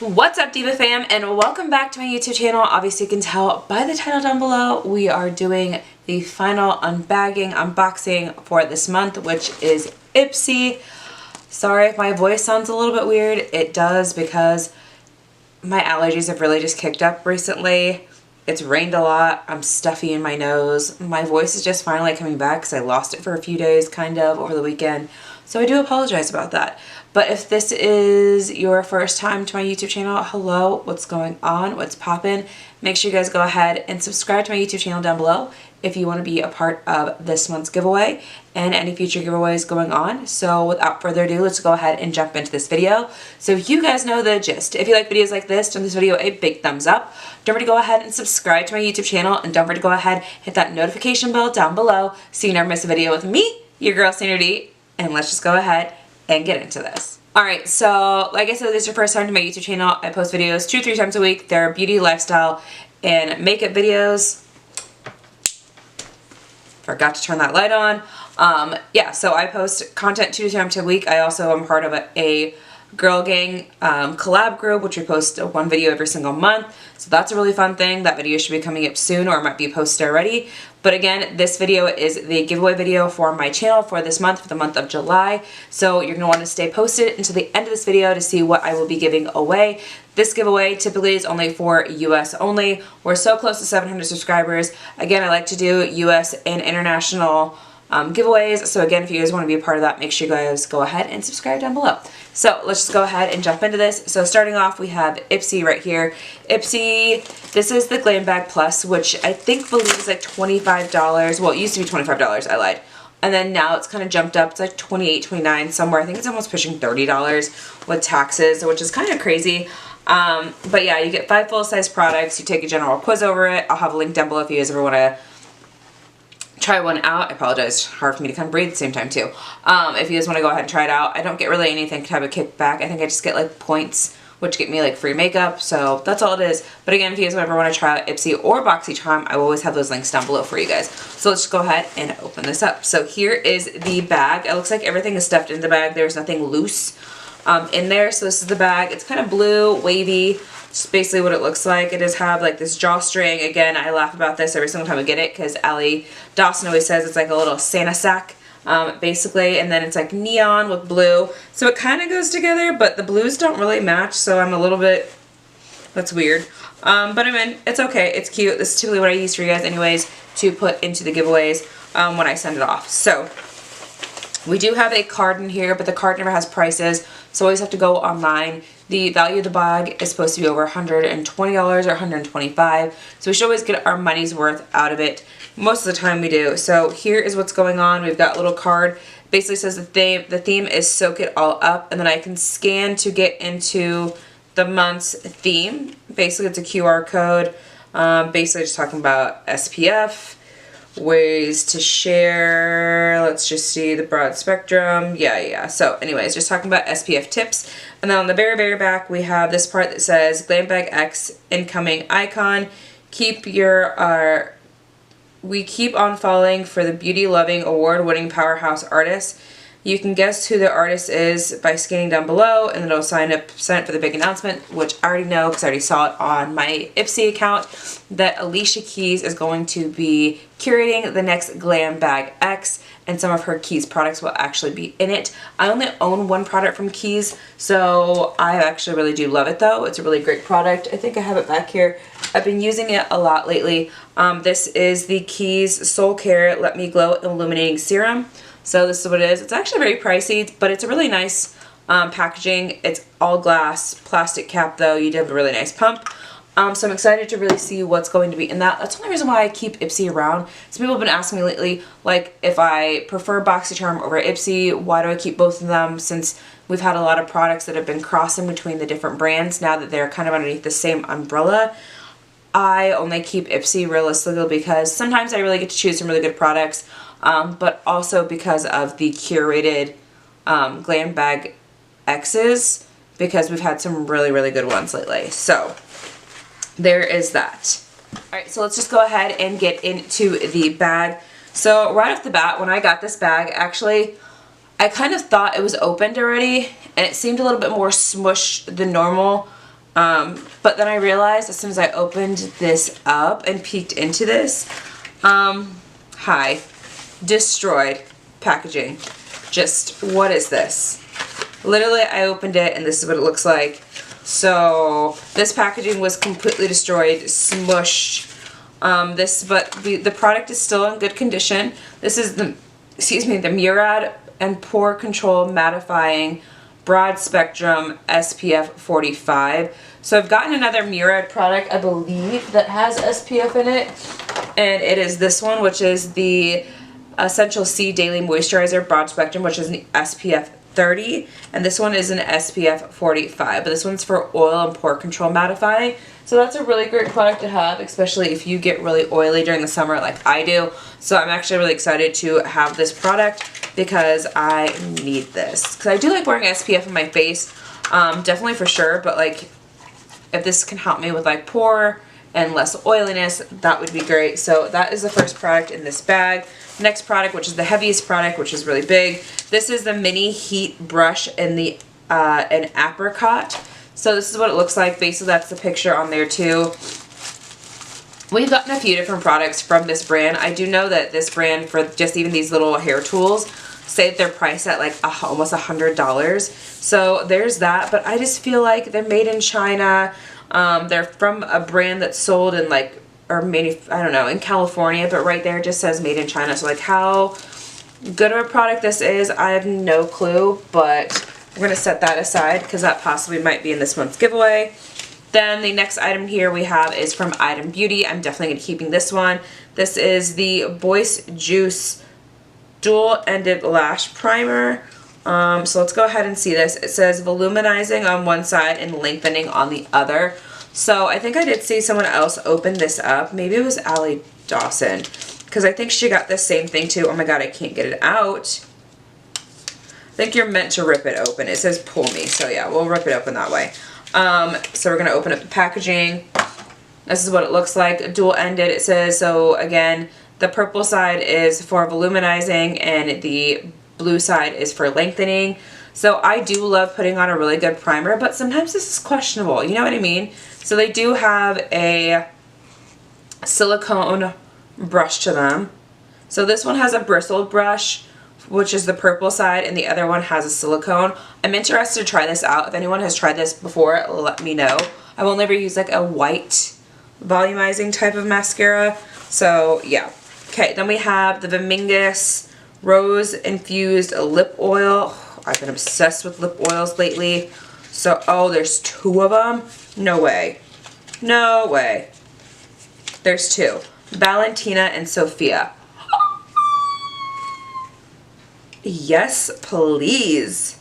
What's up, Diva fam, and welcome back to my YouTube channel. Obviously you can tell by the title down below, we are doing the final unbagging unboxing for this month, which is Ipsy. Sorry if my voice sounds a little bit weird. It does because my allergies have really just kicked up recently. It's rained a lot. I'm stuffy in my nose. My voice is just finally coming back because I lost it for a few days kind of over the weekend. So I do apologize about that. But if this is your first time to my YouTube channel, hello, what's going on? What's poppin'? Make sure you guys go ahead and subscribe to my YouTube channel down below if you want to be a part of this month's giveaway and any future giveaways going on. So without further ado, let's go ahead and jump into this video. So you guys know the gist. If you like videos like this, give this video a big thumbs up. Don't forget to go ahead and subscribe to my YouTube channel, and don't forget to go ahead, hit that notification bell down below so you never miss a video with me, your girl Sandra D. And let's just go ahead and get into this. Alright, so like I said, this is your first time to my YouTube channel. I post videos 2-3 times a week. They're beauty, lifestyle, and makeup videos. Forgot to turn that light on. Yeah, so I post content 2 times a week. I also am part of a girl gang collab group, which we post one video every single month. So that's a really fun thing. That video should be coming up soon, or it might be posted already. But again, this video is the giveaway video for my channel for this month, for the month of July. So you're going to want to stay posted until the end of this video to see what I will be giving away. This giveaway typically is only for US only. We're so close to 700 subscribers. Again, I like to do US and international giveaways. So again, if you guys want to be a part of that, make sure you guys go ahead and subscribe down below. So let's just go ahead and jump into this. So starting off, we have Ipsy right here. Ipsy, this is the Glam Bag Plus, which I believe is like $25. Well, it used to be $25, I lied. And then now it's kind of jumped up. It's like $28, $29 somewhere. I think it's almost pushing $30 with taxes, which is kind of crazy. But yeah, you get 5 full-size products. You take a general quiz over it. I'll have a link down below if you guys ever want to try one out. I apologize, hard for me to kind of breathe at the same time too. If you guys want to go ahead and try it out, I don't get really anything type of kickback. I think I just get like points, which get me like free makeup, so that's all it is. But again, if you guys ever want to try out Ipsy or BOXY Charm, I will always have those links down below for you guys. So let's just go ahead and open this up. So here is the bag. It looks like everything is stuffed in the bag. There's nothing loose in there. So this is the bag. It's kind of blue, wavy. Just basically what it looks like. It does have like this drawstring. Again, I laugh about this every single time I get it because Allie Dawson always says it's like a little Santa sack, basically. And then it's like neon with blue. So it kind of goes together, but the blues don't really match. So I'm a little bit, that's weird. But I mean, it's okay. It's cute. This is typically what I use for you guys anyways to put into the giveaways when I send it off. So we do have a card in here, but the card never has prices, so always have to go online. The value of the bag is supposed to be over $120 or $125, so we should always get our money's worth out of it. Most of the time we do. So here is what's going on. We've got a little card. Basically says the theme is soak it all up, and then I can scan to get into the month's theme. Basically it's a QR code. Basically just talking about SPF. Ways to share, let's just see the broad spectrum, yeah. So anyways, just talking about SPF tips. And then on the very back we have this part that says Glam Bag X incoming icon. We keep on falling for the beauty loving award-winning powerhouse artist. You can guess who the artist is by scanning down below, and then it'll sign up for the big announcement, which I already know because I already saw it on my Ipsy account, that Alicia Keys is going to be curating the next Glam Bag X, and some of her Keys products will actually be in it. I only own one product from Keys, so I actually really do love it though. It's a really great product. I think I have it back here. I've been using it a lot lately. This is the Keys Soul Care Let Me Glow Illuminating Serum. So this is what it is. It's actually very pricey, but it's a really nice packaging. It's all glass, plastic cap though. You do have a really nice pump. So I'm excited to really see what's going to be in that. That's the only reason why I keep Ipsy around. Some people have been asking me lately, like, if I prefer BOXY Charm over Ipsy, why do I keep both of them, since we've had a lot of products that have been crossing between the different brands now that they're kind of underneath the same umbrella. I only keep Ipsy realistically because sometimes I really get to choose some really good products, but also because of the curated Glam Bag X's, because we've had some really good ones lately. So there is that. Alright, so let's just go ahead and get into the bag. So right off the bat, when I got this bag, actually, I kind of thought it was opened already, and it seemed a little bit more smushed than normal. But then I realized as soon as I opened this up and peeked into this, destroyed packaging. Just, what is this? Literally, I opened it and this is what it looks like. So this packaging was completely destroyed, smushed. But the product is still in good condition. This is the, the Murad and Pore Control Mattifying Broad Spectrum SPF 45. So I've gotten another Murad product, I believe, that has SPF in it. And it is this one, which is the Essential C Daily Moisturizer Broad Spectrum, which is an SPF 30. And this one is an SPF 45. But this one's for oil and pore control mattifying. So that's a really great product to have, especially if you get really oily during the summer like I do. So I'm actually really excited to have this product because I need this. Because I do like wearing SPF on my face, definitely for sure. But like, if this can help me with like pore and less oiliness, that would be great. So that is the first product in this bag. Next product, which is the heaviest product, which is really big. This is the mini heat brush in the an apricot. So this is what it looks like. Basically, that's the picture on there too. We've gotten a few different products from this brand. I do know that this brand, for just even these little hair tools, say that they're priced at like almost $100. So there's that. But I just feel like they're made in China. They're from a brand that's sold in like, or maybe, I don't know, in California. But right there it just says made in China. So like how good of a product this is, I have no clue. But we're going to set that aside because that possibly might be in this month's giveaway. Then the next item here we have is from Item Beauty. I'm definitely going to be keeping this one. This is the Voice Juice Dual-Ended Lash Primer. So let's go ahead and see this. It says voluminizing on one side and lengthening on the other. So I think I did see someone else open this up. Maybe it was Allie Dawson, because I think she got the same thing too. Oh my god, I can't get it out. I think you're meant to rip it open. It says pull me. So yeah, we'll rip it open that way. So we're going to open up the packaging. This is what it looks like. Dual-ended, it says. So again, the purple side is for voluminizing and the blue side is for lengthening. So I do love putting on a really good primer, but sometimes this is questionable. You know what I mean? So they do have a silicone brush to them. So this one has a bristled brush, which is the purple side, and the other one has a silicone. I'm interested to try this out. If anyone has tried this before, let me know. I've only ever used like a white volumizing type of mascara. So yeah. Okay, then we have the Mingus Rose Infused Lip Oil. I've been obsessed with lip oils lately. So, oh, there's two of them? No way. No way. There's two. Valentina and Sophia. Yes, please.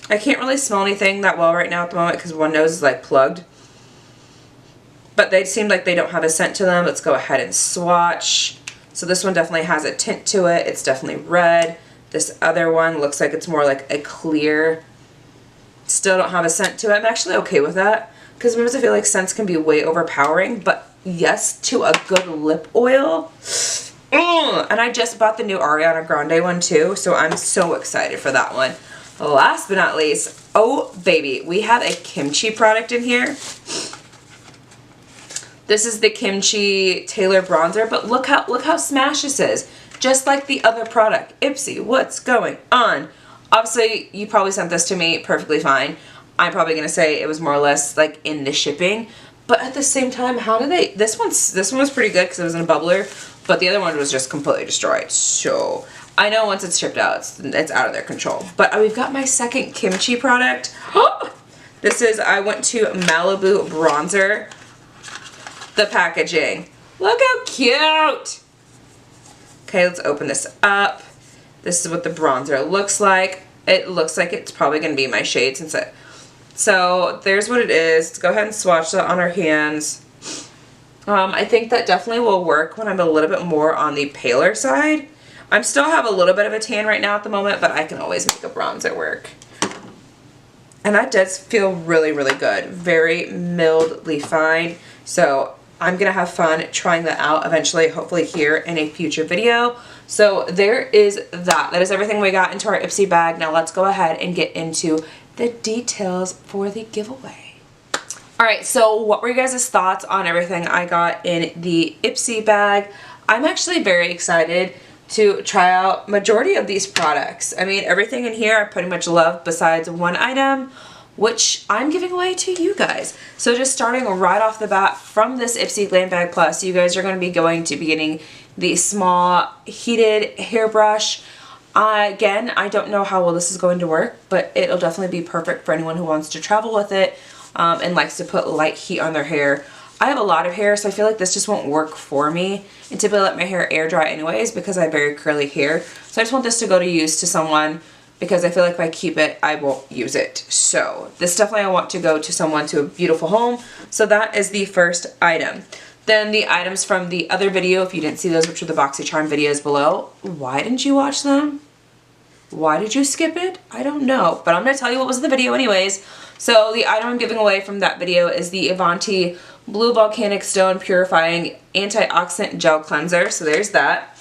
I can't really smell anything that well right now at the moment because one nose is like plugged. But they seem like they don't have a scent to them. Let's go ahead and swatch. So this one definitely has a tint to it. It's definitely red. This other one looks like it's more like a clear. Still don't have a scent to it. I'm actually okay with that because sometimes I feel like scents can be way overpowering. But yes, to a good lip oil. And I just bought the new Ariana Grande one too, so I'm so excited for that one. Last but not least, oh baby, we have a Kimchi product in here. This is the Kimchi Tailor Bronzer, but look how smash this is. Just like the other product. Ipsy, what's going on? Obviously, you probably sent this to me perfectly fine. I'm probably gonna say it was more or less like in the shipping. But at the same time, how did they? This one was pretty good because it was in a bubbler, but the other one was just completely destroyed. So I know once it's shipped out, it's out of their control. But we've got my second Kimchi product. This is, I went to Malibu Bronzer. The packaging. Look how cute. Okay, let's open this up. This is what the bronzer looks like. It looks like it's probably going to be my shade since it. So there's what it is. Let's go ahead and swatch that on our hands. I think that definitely will work when I'm a little bit more on the paler side. I still have a little bit of a tan right now at the moment, but I can always make a bronzer work. And that does feel really, really good. Very mildly fine. So I'm going to have fun trying that out eventually, hopefully here in a future video. So there is that. That is everything we got into our Ipsy bag. Now let's go ahead and get into the details for the giveaway. Alright, so what were you guys' thoughts on everything I got in the Ipsy bag? I'm actually very excited to try out majority of these products. I mean, everything in here I pretty much love besides one item, which I'm giving away to you guys. So just starting right off the bat from this Ipsy Glam Bag Plus, you guys are going to be getting the small heated hairbrush. Again, I don't know how well this is going to work, but it'll definitely be perfect for anyone who wants to travel with it and likes to put light heat on their hair. I have a lot of hair, so I feel like this just won't work for me. And typically let my hair air dry anyways because I have very curly hair. So I just want this to go to use to someone because I feel like if I keep it, I won't use it. So this definitely I want to go to someone to a beautiful home. So that is the first item. Then the items from the other video, if you didn't see those, which are the Boxy Charm videos below, why didn't you watch them? Why did you skip it? I don't know, but I'm going to tell you what was in the video anyways. So the item I'm giving away from that video is the Avanti Blue Volcanic Stone Purifying Antioxidant Gel Cleanser. So there's that.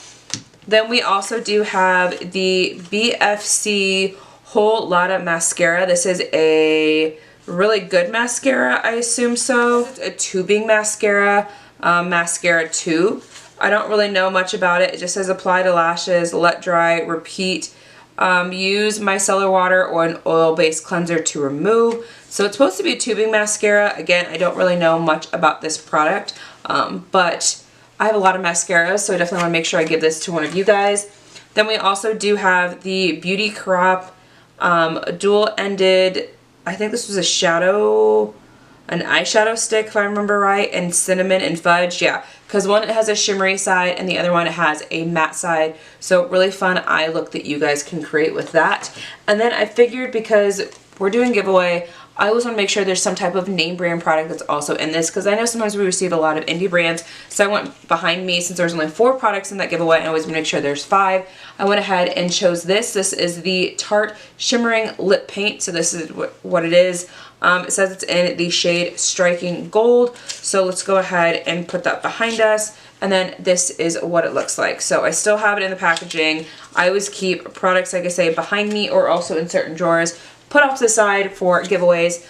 Then we also do have the BFC Whole Lotta Mascara. This is a really good mascara, I assume so. It's a tubing mascara, mascara tube. I don't really know much about it. It just says apply to lashes, let dry, repeat. Use micellar water or an oil-based cleanser to remove. So it's supposed to be a tubing mascara. Again, I don't really know much about this product, but I have a lot of mascaras, so I definitely want to make sure I give this to one of you guys. Then we also do have the Beauty Crop dual-ended, I think this was an eyeshadow stick if I remember right, and cinnamon and fudge, yeah. Because one it has a shimmery side and the other one it has a matte side. So really fun eye look that you guys can create with that. And then I figured because we're doing giveaway, I always want to make sure there's some type of name brand product that's also in this because I know sometimes we receive a lot of indie brands. So I went behind me, since there's only 4 products in that giveaway, I always want to make sure there's 5. I went ahead and chose this. This is the Tarte Shimmering Lip Paint. So this is what it is. It says it's in the shade Striking Gold. So let's go ahead and put that behind us. And then this is what it looks like. So I still have it in the packaging. I always keep products, like I say, behind me or also in certain drawers, put off to the side for giveaways.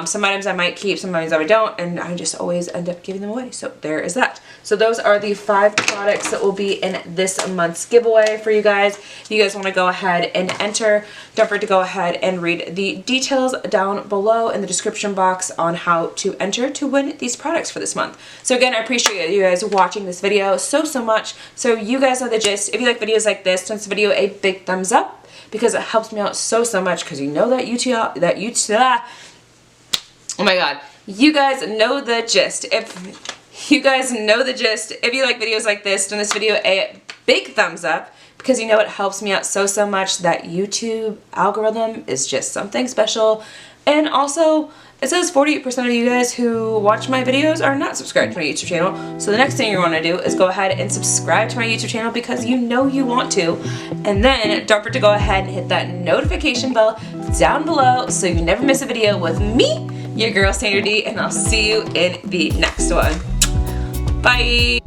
Some items I might keep, some items I don't, and I just always end up giving them away. So there is that. So those are the 5 products that will be in this month's giveaway for you guys. If you guys want to go ahead and enter, don't forget to go ahead and read the details down below in the description box on how to enter to win these products for this month. So again, I appreciate you guys watching this video so much. So you guys know the gist. If you like videos like this, send this video a big thumbs up, because it helps me out so much, because you know that oh my god, you guys know the gist. If you guys know the gist, if you like videos like this, send this video a big thumbs up, because you know it helps me out so much. That YouTube algorithm is just something special. And also, it says 48% of you guys who watch my videos are not subscribed to my YouTube channel. So the next thing you want to do is go ahead and subscribe to my YouTube channel, because you know you want to. And then don't forget to go ahead and hit that notification bell down below so you never miss a video with me, your girl Sandra D, and I'll see you in the next one. Bye!